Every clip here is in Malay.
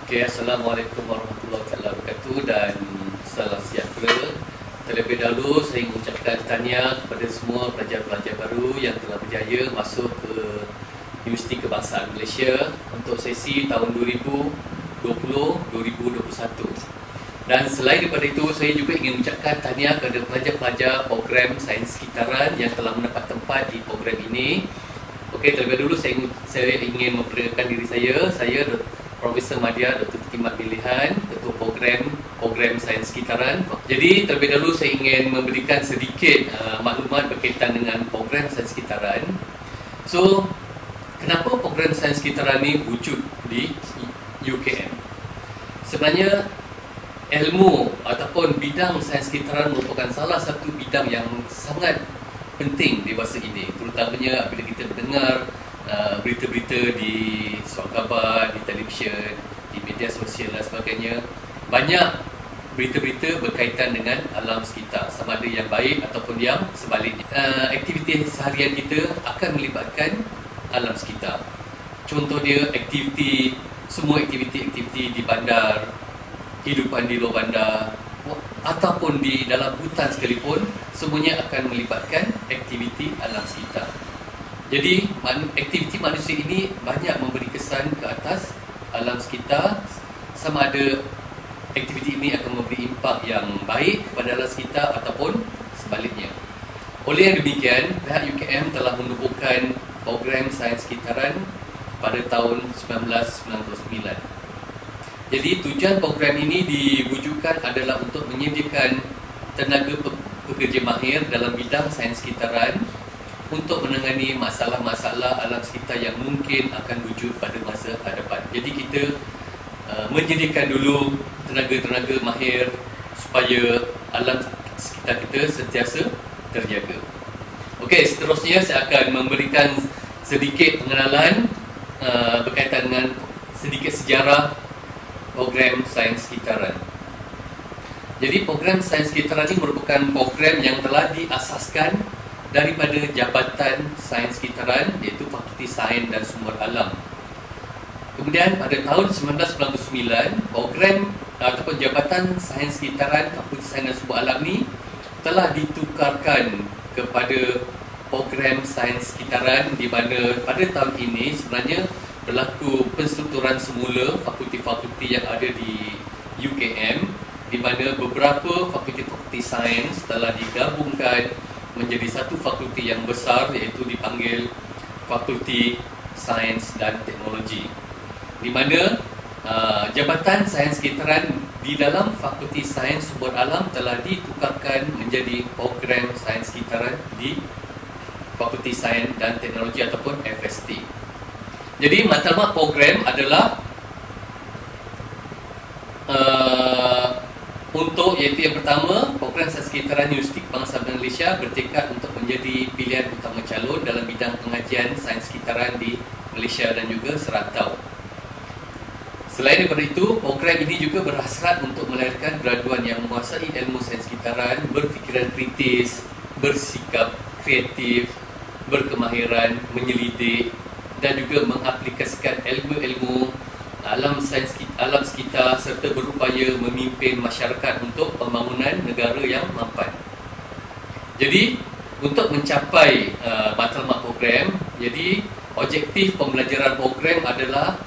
Okay, Assalamualaikum warahmatullahi wabarakatuh dan salam sejahtera. Terlebih dahulu saya mengucapkan tahniah kepada semua pelajar-pelajar baru yang telah berjaya masuk ke Universiti Kebangsaan Malaysia untuk sesi tahun 2020-2021. Dan selain daripada itu, saya juga ingin mengucapkan tahniah kepada pelajar-pelajar program Sains Sekitaran yang telah mendapat tempat di program ini. Okey, terlebih dahulu saya ingin memperkenalkan diri saya Profesor Madya Dr. Tikimat Bilihan, Ketua Program Sains Sekitaran. Jadi terlebih dahulu saya ingin memberikan sedikit maklumat berkaitan dengan program Sains Sekitaran. So, kenapa program Sains Sekitaran ini wujud di UKM? Sebenarnya ilmu ataupun bidang Sains Sekitaran merupakan salah satu bidang yang sangat penting di masa ini, terutamanya apabila kita mendengar berita-berita di surat khabar, di televisyen, di media sosial dan sebagainya. Banyak berita-berita berkaitan dengan alam sekitar, sama ada yang baik ataupun yang sebaliknya. Aktiviti seharian kita akan melibatkan alam sekitar. Contoh dia semua aktiviti di bandar, kehidupan di luar bandar ataupun di dalam hutan sekalipun, semuanya akan melibatkan aktiviti alam sekitar. Jadi aktiviti manusia ini banyak memberi kesan ke atas alam sekitar, sama ada aktiviti ini akan memberi impak yang baik kepada alam sekitar ataupun sebaliknya. Oleh yang demikian, pihak UKM telah menubuhkan program Sains Sekitaran pada tahun 1999. Jadi tujuan program ini diwujudkan adalah untuk menyediakan tenaga pekerja mahir dalam bidang sains sekitaran untuk menangani masalah-masalah alam sekitar yang mungkin akan wujud pada masa hadapan. Jadi kita menyediakan dulu tenaga-tenaga mahir supaya alam sekitar kita sentiasa terjaga. Okey, seterusnya saya akan memberikan sedikit pengenalan berkaitan dengan sedikit sejarah program Sains Sekitaran. Jadi program Sains Sekitaran ini merupakan program yang telah diasaskan daripada Jabatan Sains Sekitaran, iaitu Fakulti Sains dan Sumber Alam. Kemudian pada tahun 1999, program ataupun Jabatan Sains Sekitaran Fakulti Sains dan Sumber Alam ni telah ditukarkan kepada program Sains Sekitaran, di mana pada tahun ini sebenarnya berlaku penstrukturan semula fakulti-fakulti yang ada di UKM, di mana beberapa fakulti-fakulti sains telah digabungkan menjadi satu fakulti yang besar, iaitu dipanggil Fakulti Sains dan Teknologi, di mana Jabatan Sains Sekitaran di dalam Fakulti Sains Sumber Alam telah ditukarkan menjadi Program Sains Sekitaran di Fakulti Sains dan Teknologi ataupun FST. Jadi matlamat program adalah iaitu yang pertama, program Sains Sekitaran Universiti Kebangsaan Malaysia bertekad untuk menjadi pilihan utama calon dalam bidang pengajian sains sekitaran di Malaysia dan juga serantau. Selain daripada itu, program ini juga berhasrat untuk melahirkan graduan yang menguasai ilmu sains sekitaran, berfikiran kritis, bersikap kreatif, berkemahiran menyelidik dan juga mengaplikasikan ilmu-ilmu alam sekitar serta berupaya memimpin masyarakat untuk pembangunan negara yang mampan. Jadi untuk mencapai matlamat program, jadi objektif pembelajaran program adalah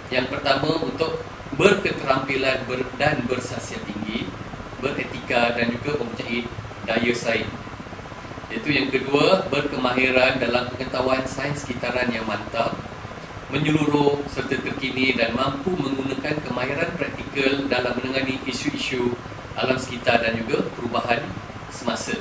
yang pertama untuk berketerampilan dan bersaksiat tinggi, beretika dan juga mempunyai daya saing. Iaitu yang kedua, berkemahiran dalam pengetahuan sains sekitaran yang mantap, menyeluruh serta terkini dan mampu menggunakan kemahiran praktikal dalam menangani isu-isu alam sekitar dan juga perubahan semasa.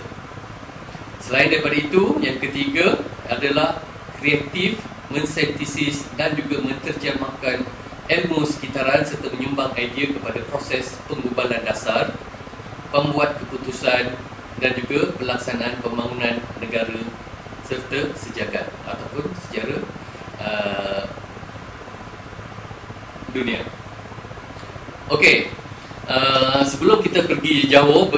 Selain daripada itu, yang ketiga adalah kreatif, mensintesis dan juga menterjemahkan ilmu sekitaran serta menyumbang idea kepada proses penggubalan dasar, pembuat keputusan dan juga pelaksanaan pembangunan negara serta sejagat ataupun sejarah dunia. Okey, sebelum kita pergi jauh,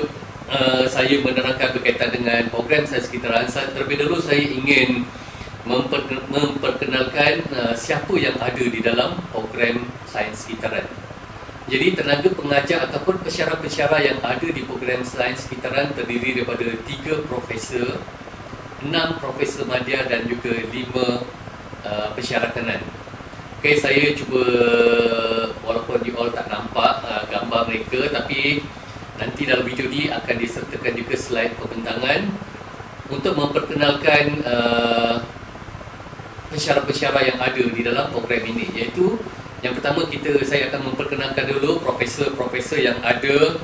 saya menerangkan berkaitan dengan program sains sekitaran. Terlebih dahulu saya ingin memperkenalkan siapa yang ada di dalam program sains sekitaran. Jadi tenaga pengajar ataupun pensyarah-pensyarah yang ada di program sains sekitaran terdiri daripada 3 profesor, 6 profesor madya dan juga 5 pensyarah kanan. Okay, saya cuba, walaupun you all tak nampak gambar mereka, tapi nanti dalam video ni akan disertakan juga slide pembentangan untuk memperkenalkan pensyarah-pensyarah yang ada di dalam program ini. Iaitu yang pertama, saya akan memperkenalkan dulu profesor-profesor yang ada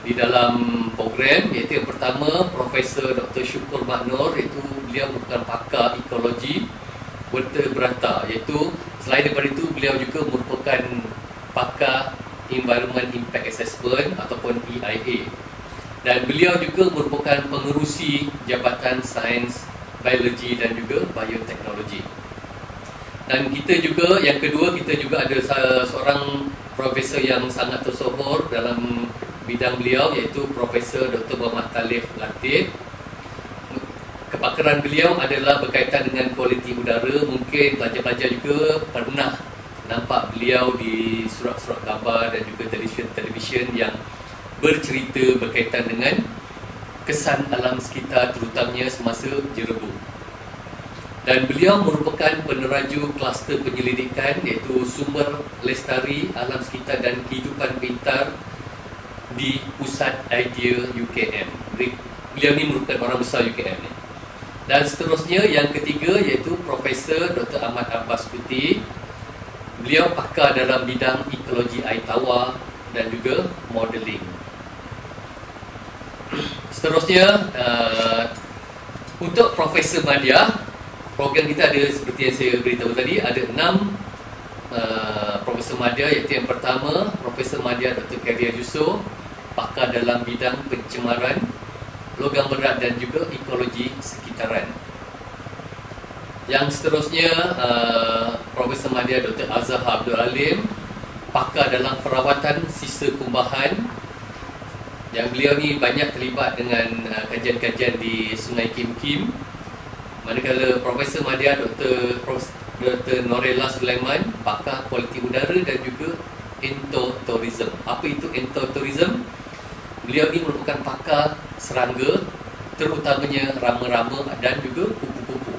di dalam program. Iaitu yang pertama, Profesor Dr. Syukur Maknur, iaitu beliau merupakan pakar ekologi vertebrata. Iaitu selain daripada itu, beliau juga merupakan pakar Environment Impact Assessment ataupun EIA. Dan beliau juga merupakan pengerusi Jabatan Sains, Biologi dan juga Bioteknologi. Dan kita juga, yang kedua, kita juga ada seorang profesor yang sangat tersohor dalam bidang beliau, iaitu Profesor Dr. Muhammad Talib Latif. Kepakaran beliau adalah berkaitan dengan kualiti udara. Mungkin pelajar-pelajar juga pernah nampak beliau di surat-surat gambar dan juga televisyen yang bercerita berkaitan dengan kesan alam sekitar, terutamanya semasa jerebu. Dan beliau merupakan peneraju kluster penyelidikan, iaitu Sumber Lestari, Alam Sekitar dan Kehidupan Pintar di Pusat Idea UKM. Beliau ni merupakan orang besar UKM ni. Dan seterusnya, yang ketiga, iaitu Profesor Dr. Ahmad Abbas Putih. Beliau pakar dalam bidang ekologi air tawar dan juga modeling. Seterusnya, untuk Profesor Madya, program kita ada seperti yang saya beritahu tadi, ada 6 Profesor Madya, iaitu yang pertama, Profesor Madya Dr. Karia Yusof, pakar dalam bidang pencemaran, logam berat dan juga ekologi sekitaran. Yang seterusnya, Profesor Madya Dr. Azhar Abdul Alim, pakar dalam perawatan sisa kumbahan, yang beliau ni banyak terlibat dengan kajian-kajian di Sungai Kim Kim. Manakala Profesor Madya Dr. Norella Sulaiman, pakar kualiti udara dan juga entotourism. Apa itu entotourism? Beliau ni merupakan pakar serangga, terutamanya rama-rama dan juga kupu-kupu.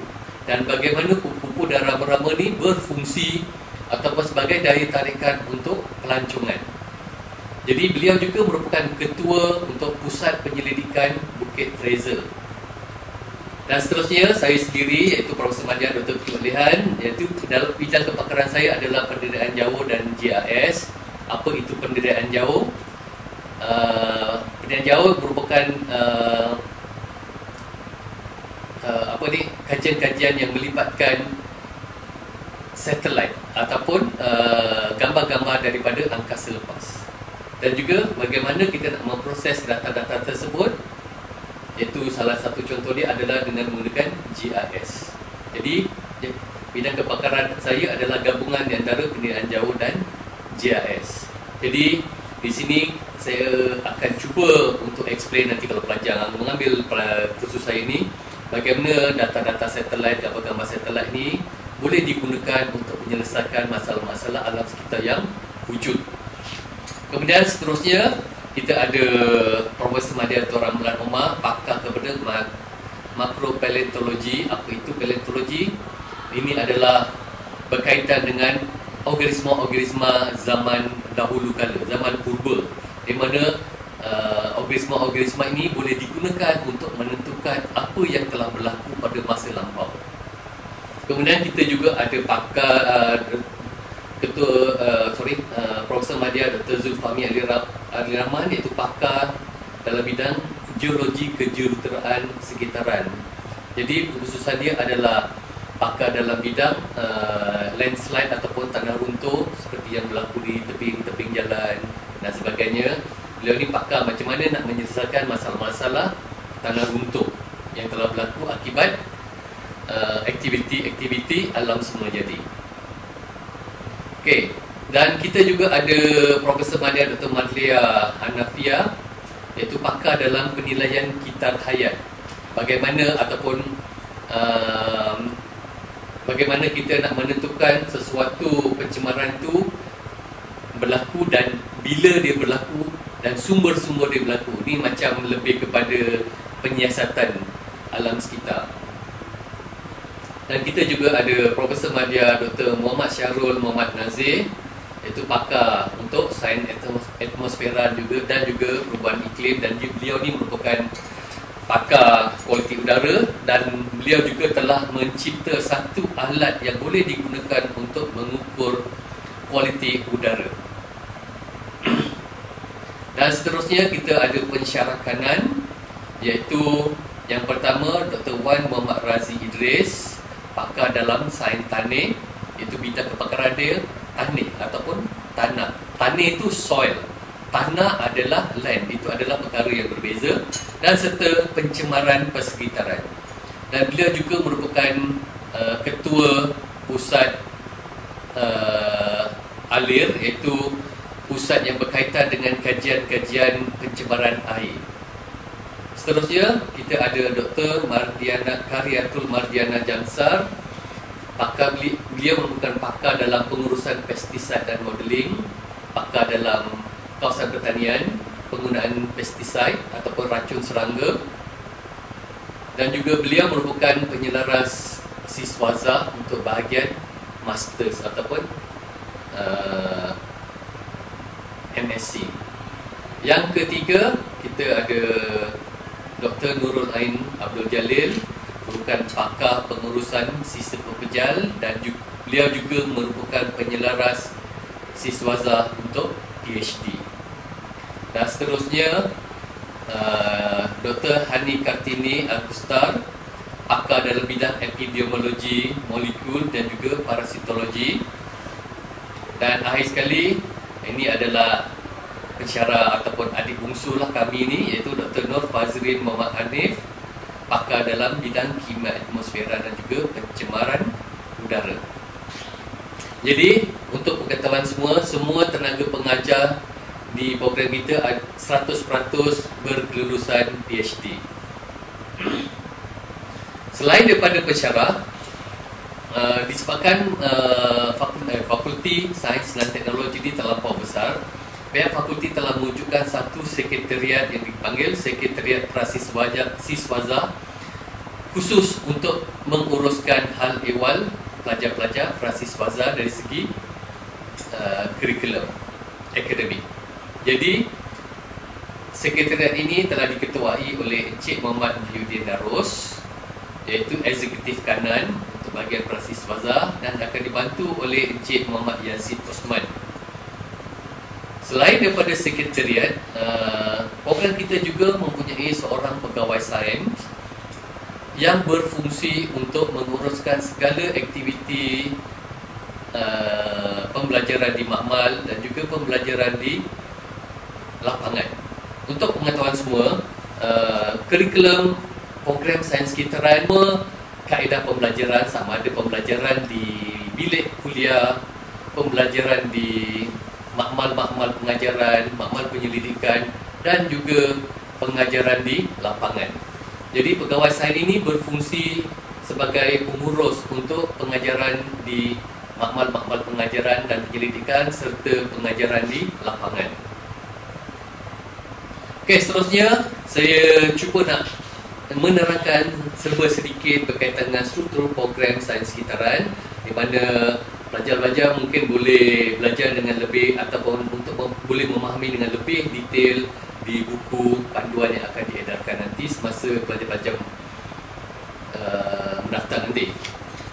Dan bagaimana kupu-kupu dan rama-rama ni berfungsi ataupun sebagai daya tarikan untuk pelancongan. Jadi beliau juga merupakan ketua untuk Pusat Penyelidikan Bukit Fraser. Dan seterusnya, saya sendiri, iaitu Profesor Madya Dr. Kemalihan, iaitu dalam bidang kepakaran saya adalah penderaan jauh dan GIS. Apa itu penderaan jauh? Penderaan jauh merupakan kajian-kajian yang melibatkan satelit ataupun gambar-gambar daripada angkasa lepas. Dan juga bagaimana kita nak memproses data-data tersebut, iaitu salah satu contoh dia adalah dengan menggunakan GIS. Jadi bidang kepakaran saya adalah gabungan di antara penderaan jauh dan GIS. Jadi di sini saya akan cuba untuk explain nanti kalau pelajar mengambil kursus saya ini, bagaimana data-data satelit, gambar-gambar satelit ini boleh digunakan untuk menyelesaikan masalah-masalah alam sekitar yang wujud. Kemudian seterusnya, kita ada Profesor Madya Dr. Ramlan Omar, pakar kepada makropaleontologi. Apa itu paleontologi? Ini adalah berkaitan dengan organisma-organisma zaman dahulu kala, zaman purba, di mana organisma-organisma ini boleh digunakan untuk menentukan apa yang telah berlaku pada masa lampau. Kemudian kita juga ada pakar Profesor Madya Dr. Zulfahmi Ali Rahman, iaitu pakar dalam bidang geologi kejuruteraan sekitaran. Jadi kekhususan dia adalah pakar dalam bidang landslide ataupun tanah runtuh seperti yang berlaku di tebing-tebing jalan dan sebagainya. Beliau ni pakar macam mana nak menyelesaikan masalah-masalah tanah runtuh yang telah berlaku akibat aktiviti-aktiviti alam semula jadi. Okey, dan kita juga ada Profesor Madya Dr. Madlia Hanafia, iaitu pakar dalam penilaian kitar hayat. Bagaimana ataupun bagaimana kita nak menentukan sesuatu pencemaran itu berlaku dan bila dia berlaku dan sumber-sumber dia berlaku. Ni macam lebih kepada penyiasatan alam sekitar. Dan kita juga ada Profesor Madya Dr. Muhammad Syahrul Muhammad Nazir, iaitu pakar untuk sains atmosfera juga dan juga perubahan iklim, dan beliau ni merupakan pakar kualiti udara, dan beliau juga telah mencipta satu alat yang boleh digunakan untuk mengukur kualiti udara. Dan seterusnya kita ada pensyarakanan, iaitu yang pertama Dr. Wan Muhammad Razi Idris, pakar dalam sains tanah, itu bidang kepakaran dia tanah ataupun tanah. Tanah itu soil, tanah adalah land, itu adalah perkara yang berbeza, dan serta pencemaran persekitaran. Dan beliau juga merupakan ketua pusat ALIR, iaitu pusat yang berkaitan dengan kajian-kajian pencemaran air. Seterusnya kita ada Dr. Mardiana Karyatul Mardiana Jamsar, beliau merupakan pakar dalam pengurusan pestisida dan modeling, pakar dalam kawasan pertanian, penggunaan pestisida ataupun racun serangga, dan juga beliau merupakan penyelaras siswaza untuk bahagian masters ataupun MSc. Yang ketiga kita ada Dr. Nurul Ain Abdul Jalil, merupakan pakar pengurusan sistem pepejal, dan beliau juga merupakan penyelaras siswaza untuk PhD. Dan seterusnya Dr. Hani Kartini Agustar, pakar dalam bidang epidemiologi molekul dan juga parasitologi. Dan akhir sekali, ini adalah pensyarah ataupun adik bungsu lah kami ni, iaitu Dr. Nur Fazrin Muhammad Hanif, pakar dalam bidang kimia atmosfera dan juga pencemaran udara. Jadi untuk pengetahuan semua tenaga pengajar di program kita 100% berkelulusan PhD. Selain daripada pensyarah, disebabkan Fakulti Sains dan Teknologi ini terlampau besar, pihak fakulti telah mewujudkan satu sekretariat yang dipanggil Sekretariat Prasiswaza, khusus untuk menguruskan hal ehwal pelajar-pelajar prasiswaza dari segi kurikulum akademik. Jadi sekretariat ini telah diketuai oleh Encik Muhammad Muhyiddin Darus, iaitu eksekutif kanan untuk bahagian prasiswaza, dan akan dibantu oleh Encik Muhammad Yazid Osman. Selain daripada sekretariat, program kita juga mempunyai seorang pegawai sains yang berfungsi untuk menguruskan segala aktiviti pembelajaran di makmal dan juga pembelajaran di lapangan. Untuk pengetahuan semua, kurikulum program sains sekitaran, kaedah pembelajaran sama ada pembelajaran di bilik kuliah, pembelajaran di makmal pengajaran, makmal penyelidikan, dan juga pengajaran di lapangan. Jadi pegawai sains ini berfungsi sebagai pengurus untuk pengajaran di makmal pengajaran dan penyelidikan serta pengajaran di lapangan. Okey, seterusnya saya cuba nak menerangkan serba sedikit berkaitan dengan struktur program sains sekitaran, di mana pelajar-pelajar mungkin boleh belajar dengan lebih ataupun untuk boleh memahami dengan lebih detail di buku panduan yang akan diedarkan nanti semasa pelajar-pelajar mendatang nanti.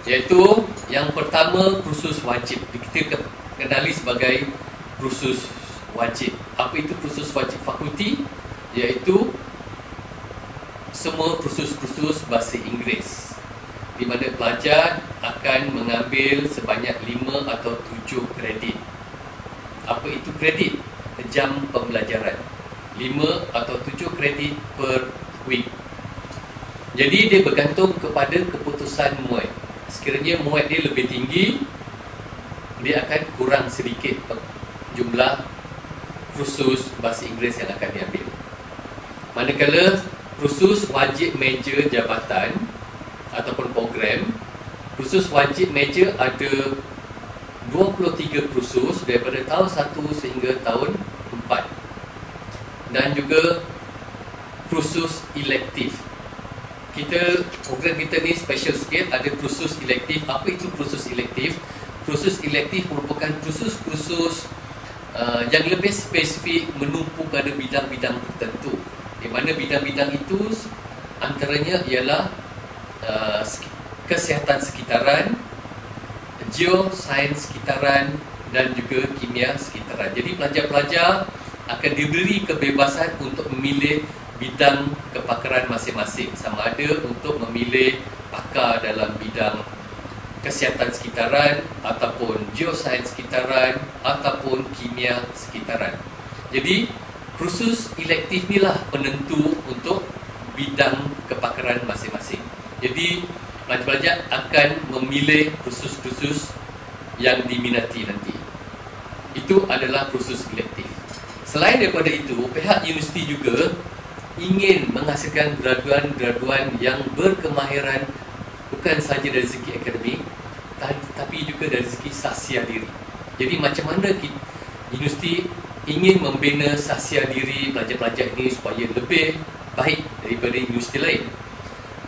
Iaitu yang pertama, kursus wajib. Kita kenali sebagai kursus wajib. Apa itu kursus wajib fakulti? Iaitu semua kursus-kursus bahasa Inggeris, di mana pelajar akan mengambil sebanyak 5 atau 7 kredit. Apa itu kredit? Jam pembelajaran. 5 atau 7 kredit per week. Jadi dia bergantung kepada keputusan muat. Sekiranya muat dia lebih tinggi, dia akan kurang sedikit jumlah kursus bahasa Inggeris yang akan diambil. Manakala kursus wajib meja jabatan ataupun program, kursus wajib meja ada 23 kursus daripada tahun 1 sehingga tahun 4, dan juga kursus elektif. Program kita ni special sikit, ada kursus elektif. Apa itu kursus elektif? Kursus elektif merupakan kursus-kursus yang lebih spesifik, menumpu pada bidang-bidang tertentu, di mana bidang-bidang itu antaranya ialah kesihatan sekitaran, geosains sekitaran, dan juga kimia sekitaran. Jadi pelajar-pelajar akan diberi kebebasan untuk memilih bidang kepakaran masing-masing, sama ada untuk memilih pakar dalam bidang kesihatan sekitaran ataupun geosains sekitaran ataupun kimia sekitaran. Jadi kursus elektif inilah penentu untuk bidang kepakaran masing-masing. Jadi pelajar-pelajar akan memilih kursus-kursus yang diminati nanti. Itu adalah kursus elektif. Selain daripada itu, pihak universiti juga ingin menghasilkan graduan-graduan yang berkemahiran bukan sahaja dari segi akademik, tapi juga dari segi sahsia diri. Jadi macam mana universiti ingin membina sahsia diri pelajar-pelajar ini supaya lebih baik daripada universiti lain.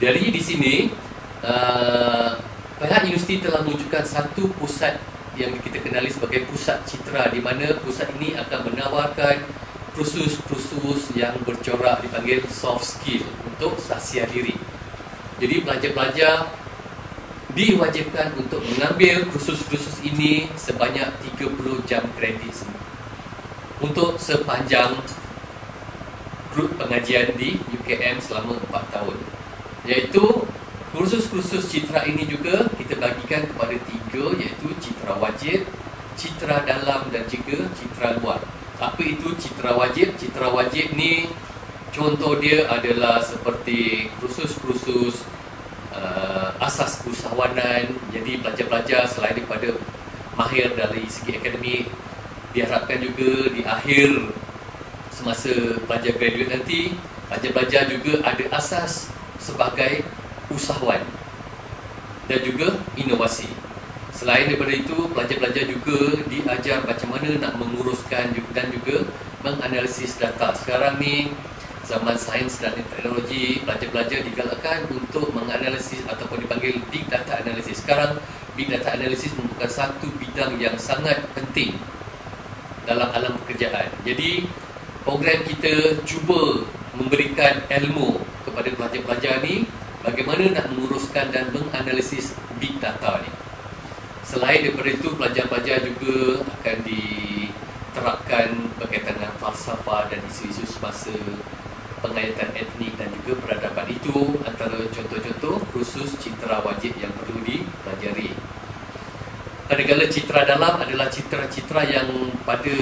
Dari di sini, pihak universiti telah menunjukkan satu pusat yang kita kenali sebagai pusat citra, di mana pusat ini akan menawarkan kursus-kursus yang bercorak dipanggil soft skill untuk sahsia diri. Jadi pelajar-pelajar diwajibkan untuk mengambil kursus-kursus ini sebanyak 30 jam kredit untuk sepanjang grup pengajian di UKM selama 4 tahun. Iaitu kursus-kursus citra ini juga kita bagikan kepada 3, iaitu citra wajib, citra dalam dan juga citra luar. Apa itu citra wajib? Citra wajib ni contoh dia adalah seperti kursus-kursus asas usahawanan. Jadi pelajar-pelajar selain daripada mahir dari segi akademik, diharapkan juga di akhir semasa pelajar graduate nanti, pelajar-pelajar juga ada asas sebagai usahawan dan juga inovasi. Selain daripada itu, pelajar-pelajar juga diajar macam mana nak menguruskan dan juga menganalisis data. Sekarang ni zaman sains dan teknologi, pelajar-pelajar digalakkan untuk menganalisis ataupun dipanggil big data analysis. Sekarang big data analysis merupakan satu bidang yang sangat penting dalam alam pekerjaan. Jadi program kita cuba memberikan ilmu kepada pelajar-pelajar ni bagaimana nak menguruskan dan menganalisis big data ni. Selain daripada itu, pelajar-pelajar juga akan diterapkan berkaitan dengan falsafah dan isu-isu semasa, pengayatan etnik dan juga peradaban. Itu antara contoh-contoh kursus citra wajib yang perlu dipelajari. Manakala citra dalam adalah citra-citra yang pada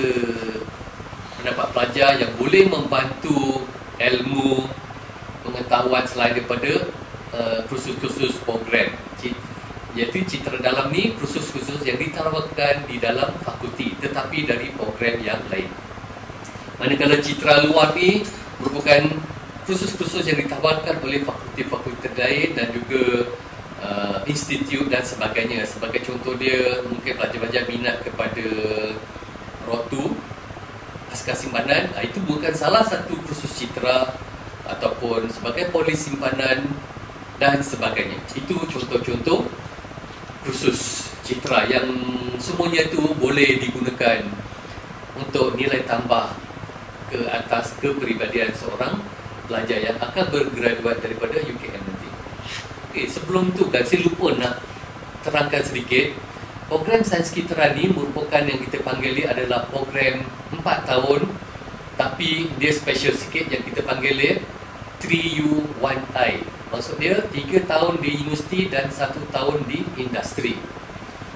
pendapat pelajar yang boleh membantu ilmu pengetahuan selain daripada kursus-kursus program. Iaitu citra dalam ni kursus-kursus yang ditawarkan di dalam fakulti tetapi dari program yang lain. Manakala citra luar ni merupakan kursus-kursus yang ditawarkan oleh fakulti-fakulti lain dan juga institut dan sebagainya. Sebagai contoh dia, mungkin pelajar-pelajar minat kepada rotu, askar simpanan, itu bukan salah satu kursus citra ataupun sebagai polis simpanan dan sebagainya. Itu contoh-contoh kursus citra yang semuanya itu boleh digunakan untuk nilai tambah ke atas kepribadian seorang pelajar yang akan bergraduat daripada UKM nanti. Okay, sebelum tu kan saya lupa nak terangkan sedikit. Program sains citra ni merupakan yang kita panggil ni adalah program 4 tahun, tapi dia special sikit yang kita panggil dia 3U1I. Maksudnya 3 tahun di universiti dan 1 tahun di industri.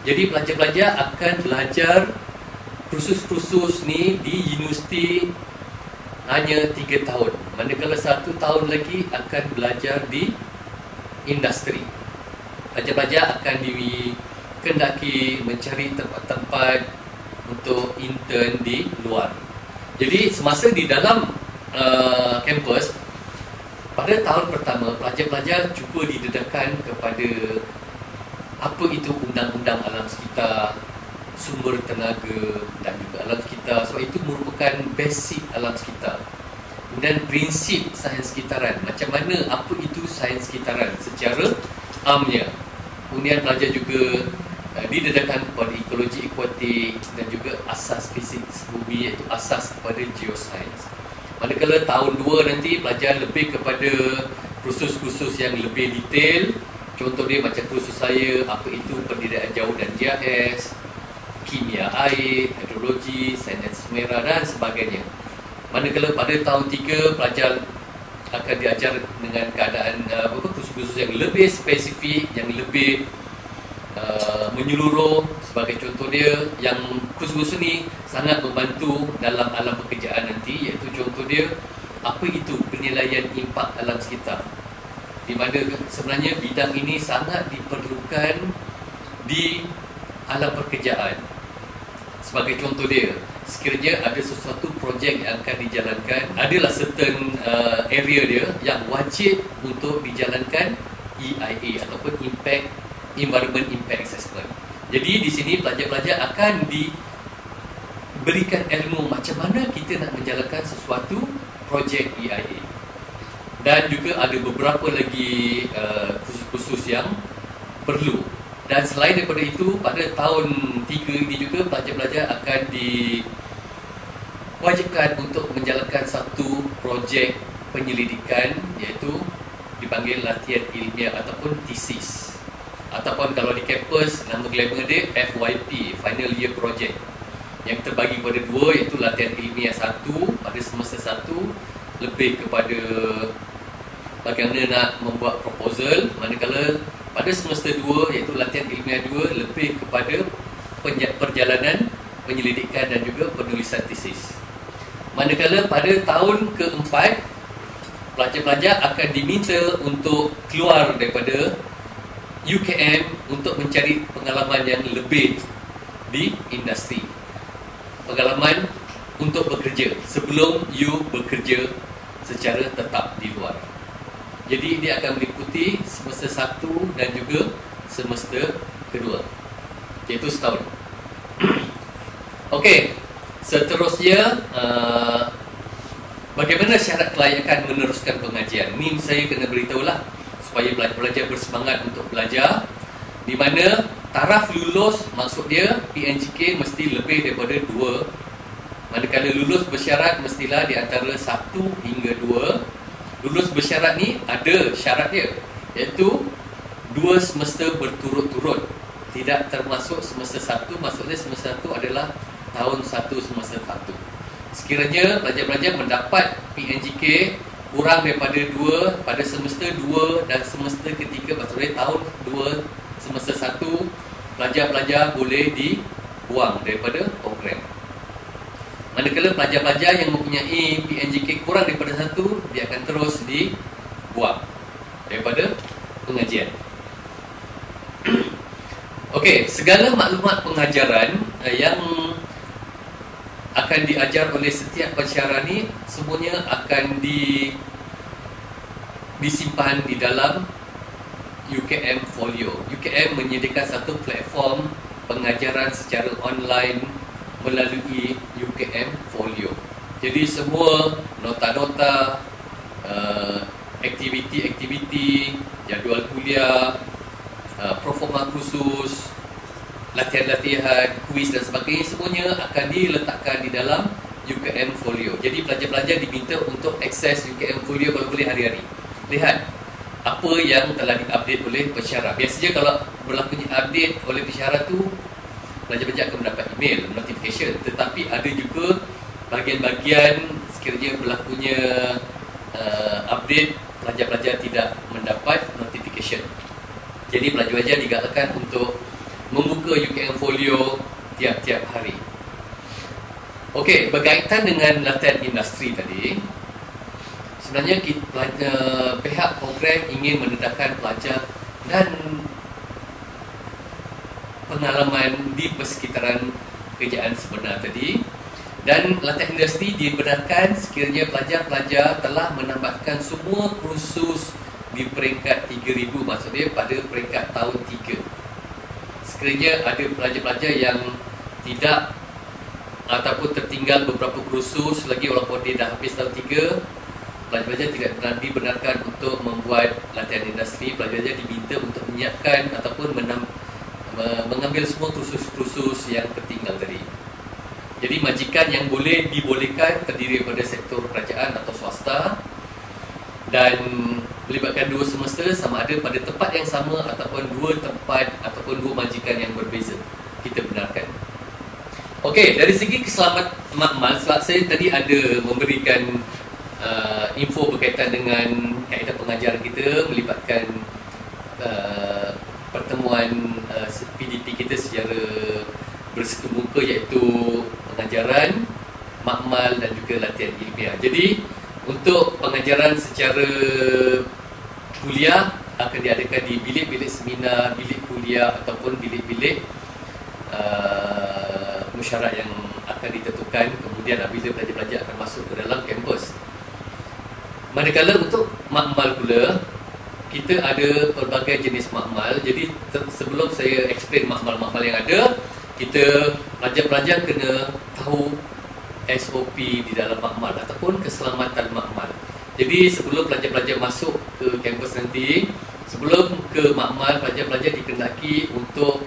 Jadi pelajar-pelajar akan belajar kursus-kursus ni di universiti hanya 3 tahun. Manakala 1 tahun lagi akan belajar di industri. Pelajar-pelajar akan dikendaki mencari tempat-tempat untuk intern di luar. Jadi semasa di dalam kampus, pada tahun pertama, pelajar-pelajar cuba didedahkan kepada apa itu undang-undang alam sekitar, sumber tenaga dan juga alam sekitar. Sebab itu merupakan basic alam sekitar. Kemudian prinsip sains sekitaran, macam mana, apa itu sains sekitaran secara amnya. Kemudian pelajar juga didedahkan kepada ekologi akuatik dan juga asas fizik bumi, iaitu asas kepada geosains. Manakala tahun 2 nanti pelajar lebih kepada kursus-kursus yang lebih detail. Contoh dia macam kursus saya, apa itu pendirian jauh dan GIS, kimia air, hidrologi, sains semera dan sebagainya. Manakala pada tahun 3 pelajar akan diajar dengan keadaan kursus-kursus yang lebih spesifik, yang lebih menyeluruh. Sebagai contoh dia, yang kursus-kursus ni sangat membantu dalam alam pekerjaan nanti, iaitu contoh dia, apa itu penilaian impak alam sekitar, di mana sebenarnya bidang ini sangat diperlukan di alam pekerjaan. Sebagai contoh dia, sekiranya ada sesuatu projek yang akan dijalankan, adalah certain area dia yang wajib untuk dijalankan EIA ataupun Environment Impact Assessment. Jadi di sini pelajar-pelajar akan diberikan ilmu macam mana kita nak menjalankan sesuatu projek EIA. Dan juga ada beberapa lagi khusus-khusus yang perlu. Dan selain daripada itu, pada tahun 3 ini juga pelajar-pelajar akan diwajibkan untuk menjalankan satu projek penyelidikan, iaitu dipanggil latihan ilmiah ataupun thesis. Ataupun kalau di kampus, nama glamour dia FYP, Final Year Project, yang terbagi kepada 2, iaitu latihan ilmiah 1 pada semester 1, lebih kepada bagaimana nak membuat proposal. Manakala pada semester 2, iaitu latihan ilmiah 2, lebih kepada perjalanan penyelidikan dan juga penulisan tesis. Manakala pada tahun keempat, pelajar-pelajar akan diminta untuk keluar daripada UKM untuk mencari pengalaman yang lebih di industri. Pengalaman untuk bekerja sebelum you bekerja secara tetap di luar. Jadi dia akan meliputi semester 1 dan juga semester kedua, iaitu setahun. Okey, seterusnya bagaimana syarat kelayakan meneruskan pengajian? Ni saya kena beritahulah supaya pelajar-pelajar bersemangat untuk belajar. Di mana taraf lulus, maksud dia PNGK mesti lebih daripada 2. Manakala lulus bersyarat mestilah di antara 1 hingga 2. Lulus bersyarat ni ada syarat dia, iaitu 2 semester berturut-turut, tidak termasuk semester 1. Maksudnya semester 1 adalah tahun 1 semester 1. Sekiranya pelajar-pelajar mendapat PNGK kurang daripada 2 pada semester 2 dan semester ketiga, maksudnya tahun 2 semester 1, pelajar-pelajar boleh dibuang daripada program. Manakala pelajar-pelajar yang mempunyai PNGK kurang daripada 1, dia akan terus dibuang daripada pengajian. Okey, segala maklumat pengajaran yang akan diajar oleh setiap pensyarah ni semuanya akan disimpan di dalam UKM Folio. UKM menyediakan satu platform pengajaran secara online melalui UKM Folio. Jadi semua nota-nota, aktiviti-aktiviti, jadual kuliah, proforma khusus, latihan-latihan, kuis dan sebagainya, semuanya akan diletakkan di dalam UKM Folio. Jadi pelajar-pelajar diminta untuk akses UKM Folio kalau boleh hari-hari. Lihat apa yang telah diupdate oleh pensyarah. Biasanya kalau berlakunya update oleh pensyarah tu, pelajar-pelajar akan mendapat email notification. Tetapi ada juga bahagian-bahagian sekiranya berlakunya update, pelajar-pelajar tidak mendapat notification. Jadi pelajar-pelajar digalakkan untuk membuka UKM Folio tiap-tiap hari. Okey, berkaitan dengan latihan industri tadi, sebenarnya pihak program ingin mendedahkan pelajar dan pengalaman di persekitaran pekerjaan sebenar tadi. Dan latihan industri dibenarkan sekiranya pelajar-pelajar telah menambahkan semua kursus di peringkat 3,000, maksudnya pada peringkat tahun 3. Sekiranya ada pelajar-pelajar yang tidak ataupun tertinggal beberapa kursus lagi walaupun dia dah habis tahun 3, pelajar-pelajar tidak dibenarkan untuk membuat latihan industri. Pelajar-pelajar diminta untuk menyiapkan ataupun mengambil semua kursus-kursus yang tertinggal tadi. Jadi majikan yang boleh dibolehkan terdiri daripada sektor kerajaan atau swasta dan melibatkan 2 semester sama ada pada tempat yang sama ataupun 2 tempat ataupun 2 majikan yang berbeza. Kita benarkan. Okey, dari segi keselamatan makmal, sebab saya tadi ada memberikan info berkaitan dengan kaedah pengajaran kita melibatkan pertemuan PDP kita secara bersekemuka, iaitu pengajaran, makmal dan juga latihan ilmiah. Jadi untuk pengajaran secara kuliah akan diadakan di bilik-bilik seminar, bilik kuliah ataupun bilik-bilik musyarat yang akan ditentukan kemudian apabila pelajar-pelajar akan masuk ke dalam kampus. Manakala untuk makmal pula, kita ada pelbagai jenis makmal. Jadi sebelum saya explain makmal-makmal yang ada, kita pelajar-pelajar kena tahu SOP di dalam makmal ataupun keselamatan makmal. Jadi sebelum pelajar-pelajar masuk ke kampus nanti, sebelum ke makmal, pelajar-pelajar dikehendaki untuk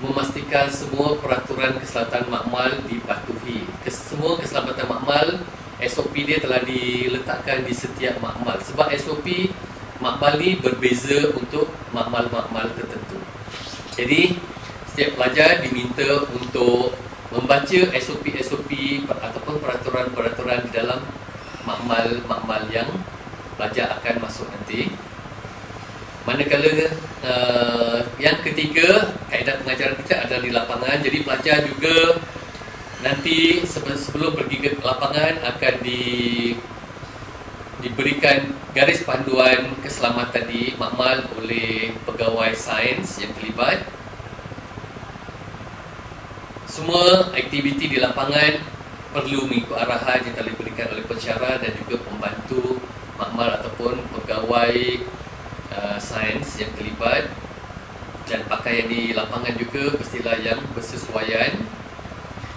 memastikan semua peraturan keselamatan makmal dipatuhi. Semua keselamatan makmal, SOP dia telah diletakkan di setiap makmal. Sebab SOP makmal ni berbeza untuk makmal-makmal tertentu. Jadi setiap pelajar diminta untuk membaca SOP-SOP ataupun peraturan-peraturan di dalam makmal-makmal yang pelajar akan masuk nanti. Manakala yang ketiga, kaedah pengajaran kita adalah di lapangan. Jadi pelajar juga nanti sebelum pergi ke lapangan akan diberikan garis panduan keselamatan di makmal oleh pegawai sains yang terlibat. Semua aktiviti di lapangan perlu mengikut arahan yang telah diberikan oleh pensyarah dan juga pembantu makmal ataupun pegawai sains yang terlibat, dan pakaian di lapangan juga pastilah yang bersesuaian.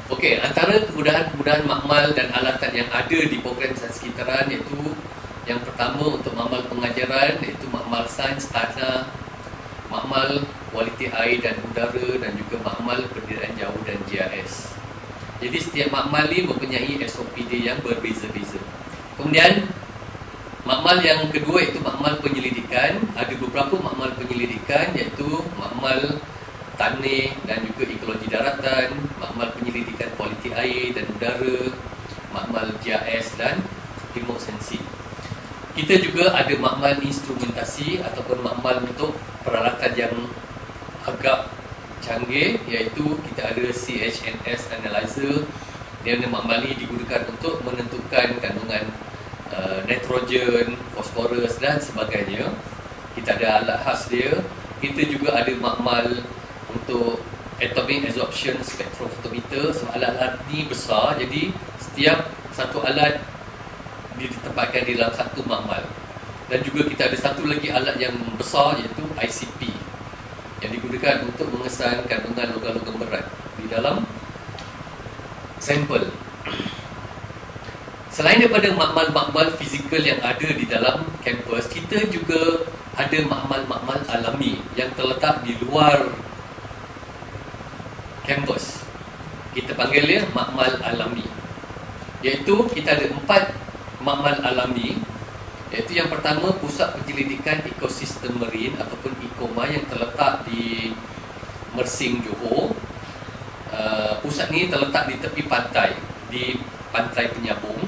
Okey, antara kemudahan-kemudahan makmal dan alatan yang ada di program sains sekitaran iaitu yang pertama untuk makmal pengajaran iaitu makmal sains tanah, makmal kualiti air dan udara dan juga makmal pendirian jauh dan GIS. Jadi setiap makmal ni mempunyai SOP dia yang berbeza-beza. Kemudian makmal yang kedua iaitu makmal penyelidikan. Ada beberapa makmal penyelidikan iaitu makmal tanah dan juga ekologi daratan, makmal penyelidikan kualiti air dan udara, makmal GIS dan remote sensing. Kita juga ada makmal instrumentasi ataupun makmal untuk peralatan yang agak canggih, iaitu kita ada CHNS analyzer. Dia makmal ini digunakan untuk menentukan kandungan nitrogen, fosforus dan sebagainya. Kita ada alat khas dia. Kita juga ada makmal untuk atomic absorption spectrophotometer. So alat-alat ni besar, jadi setiap satu alat ditempatkan di dalam satu makmal. Dan juga kita ada satu lagi alat yang besar iaitu ICP yang digunakan untuk mengesan kandungan logam-logam berat di dalam sampel. Selain daripada makmal-makmal fizikal yang ada di dalam kampus, kita juga ada makmal-makmal alami yang terletak di luar kampus. Kita panggil dia makmal alami. Iaitu kita ada 4 makmal alami. Iaitu yang pertama, Pusat Penyelidikan Ekosistem Marin ataupun IKOMA yang terletak di Mersing, Johor. Pusat ni terletak di tepi pantai, di Pantai Penyambung.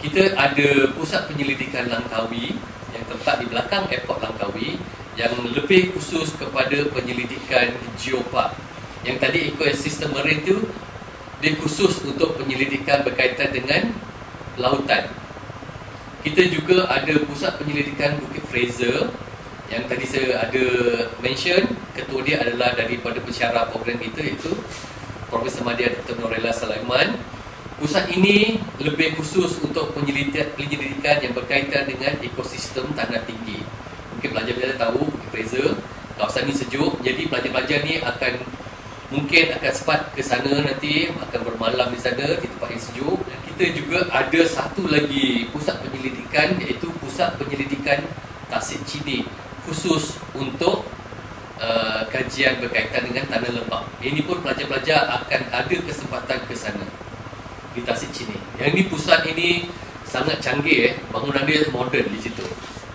Kita ada Pusat Penyelidikan Langkawi yang terletak di belakang Airport Langkawi yang lebih khusus kepada penyelidikan geopark. Yang tadi ekosistem marin tu dia khusus untuk penyelidikan berkaitan dengan lautan. Kita juga ada Pusat Penyelidikan Bukit Fraser yang tadi saya ada mention. Ketua dia adalah daripada pensyarah program kita iaitu Profesor Madya Dr. Norella Sulaiman. Pusat ini lebih khusus untuk penyelidikan yang berkaitan dengan ekosistem tanah tinggi. Mungkin pelajar-pelajar tahu Bukit Fraser, kawasan ini sejuk, jadi pelajar-pelajar ni akan mungkin akan sempat ke sana nanti, akan bermalam di sana di tempat yang sejuk. Kita juga ada satu lagi pusat penyelidikan, iaitu Pusat Penyelidikan Tasik Chini, khusus untuk kajian berkaitan dengan tanah lembap. Ini pun pelajar-pelajar akan ada kesempatan ke sana di Tasik Chini. Yang ni pusat ini sangat canggih, bangunan dia moden di situ.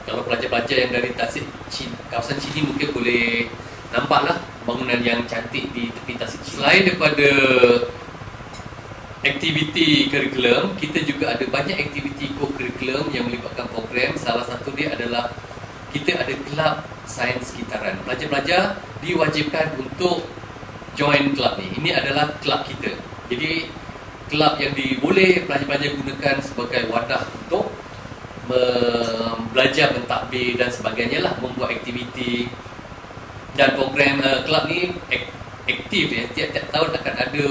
Kalau pelajar-pelajar yang dari Tasik Chini, kawasan Chini mungkin boleh nampaklah bangunan yang cantik di tepi Tasik Chini. Selain daripada aktiviti kurikulum, kita juga ada banyak aktiviti co-kurikulum yang melibatkan program. Salah satu dia adalah kita ada kelab sains sekitaran. Pelajar-pelajar diwajibkan untuk join kelab ni. Ini adalah kelab kita. Jadi kelab yang boleh pelajar-pelajar gunakan sebagai wadah untuk belajar mentadbir dan sebagainya lah, membuat aktiviti. Dan program kelab ni aktif ya. Tiap-tiap tahun akan ada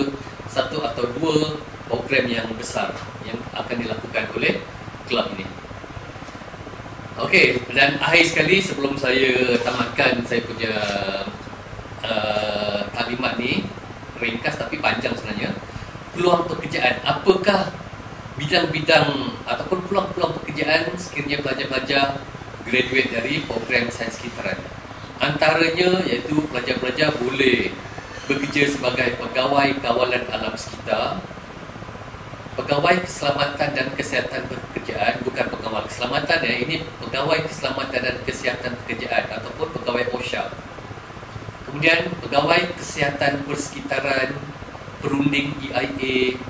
satu atau dua program yang besar yang akan dilakukan oleh kelab ini. Okey, dan akhir sekali sebelum saya tamatkan saya punya taklimat ni, ringkas tapi panjang sebenarnya. Peluang pekerjaan, apakah bidang-bidang ataupun peluang-peluang pekerjaan sekiranya pelajar-pelajar graduate dari program sains sekitaran? Antaranya iaitu pelajar-pelajar boleh bekerja sebagai pegawai kawalan alam sekitar, pegawai keselamatan dan kesihatan pekerjaan, bukan pegawai keselamatan ya, ini pegawai keselamatan dan kesihatan pekerjaan ataupun pegawai OSHA. Kemudian pegawai kesihatan persekitaran, perunding EIA,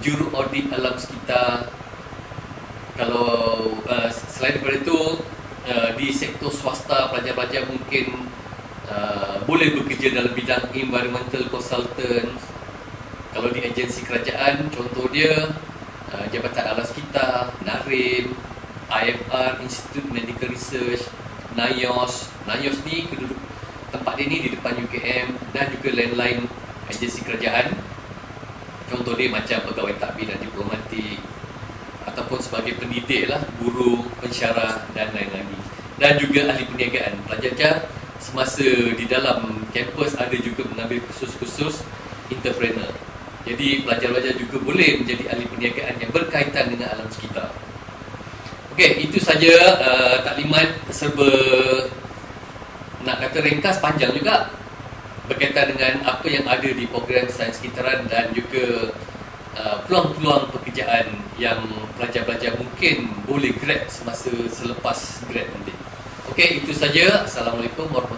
juru audit alam sekitar. Kalau selain daripada itu, di sektor swasta pelajar-pelajar mungkin boleh bekerja dalam bidang environmental consultant. Kalau di agensi kerajaan, contoh dia Jabatan Alam Sekitar, NARIM, IFR, Institute Medical Research, NIOS. NIOS ni tempat dia ni di depan UKM, dan juga lain-lain agensi kerajaan. Contoh dia macam pegawai takbir dan diplomatik, ataupun sebagai pendidik lah, guru, pensyarah dan lain-lain. Dan juga ahli perniagaan. Pelajar semasa di dalam kampus ada juga mengambil kursus-kursus entrepreneur. Jadi pelajar-pelajar juga boleh menjadi ahli perniagaan yang berkaitan dengan alam sekitar. Okey, itu saja taklimat serba, nak kata ringkas, panjang juga, berkaitan dengan apa yang ada di program sains sekitaran dan juga peluang-peluang pekerjaan yang pelajar-pelajar mungkin boleh grab semasa selepas grad nanti. Okey, itu saja. Assalamualaikum warahmatullahi wabarakatuh.